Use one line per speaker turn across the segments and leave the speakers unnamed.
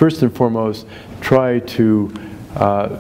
first and foremost, try to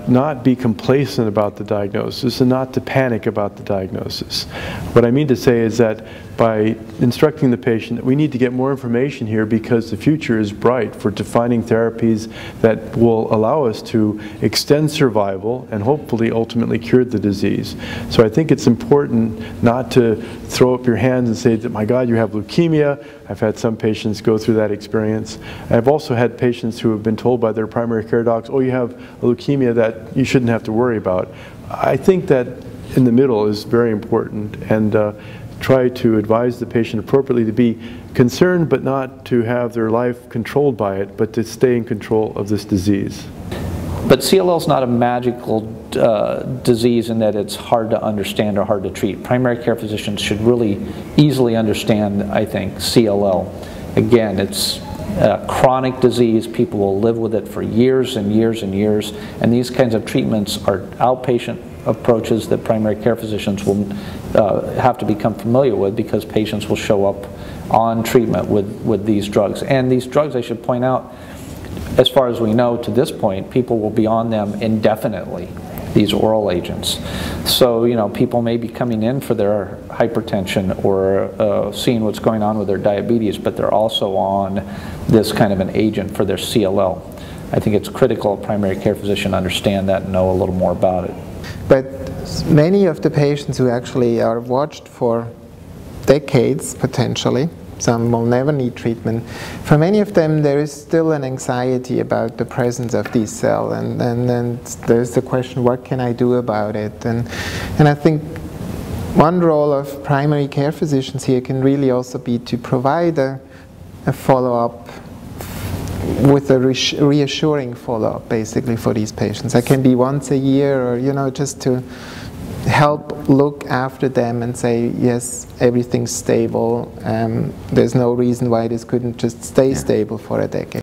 not be complacent about the diagnosis and not to panic about the diagnosis. What I mean to say is that by instructing the patient that we need to get more information here because the future is bright for defining therapies that will allow us to extend survival and hopefully ultimately cure the disease. So I think it's important not to throw up your hands and say that, my God, you have leukemia. I've had some patients go through that experience. I've also had patients who have been told by their primary care docs, oh, you have a leukemia that you shouldn't have to worry about. I think that in the middle is very important, and try to advise the patient appropriately to be concerned but not to have their life controlled by it, but to stay in control of this disease.
But CLL is not a magical disease in that it's hard to understand or hard to treat. Primary care physicians should really easily understand, I think, CLL. Again, it's a chronic disease. People will live with it for years and years and years, and these kinds of treatments are outpatient approaches that primary care physicians will have to become familiar with, because patients will show up on treatment with these drugs. And these drugs, I should point out, as far as we know to this point, people will be on them indefinitely, these oral agents. So, you know, people may be coming in for their hypertension or seeing what's going on with their diabetes, but they're also on this kind of an agent for their CLL. I think it's critical a primary care physician understand that and know a little more about it.
But many of the patients who actually are watched for decades, potentially, some will never need treatment, for many of them there is still an anxiety about the presence of these cells, and there's the question, what can I do about it? And I think one role of primary care physicians here can really also be to provide a follow-up with a reassuring follow-up, basically, for these patients. That can be once a year, or, you know, just to help look after them and say, yes, everything's stable. There's no reason why this couldn't just stay stable for a decade.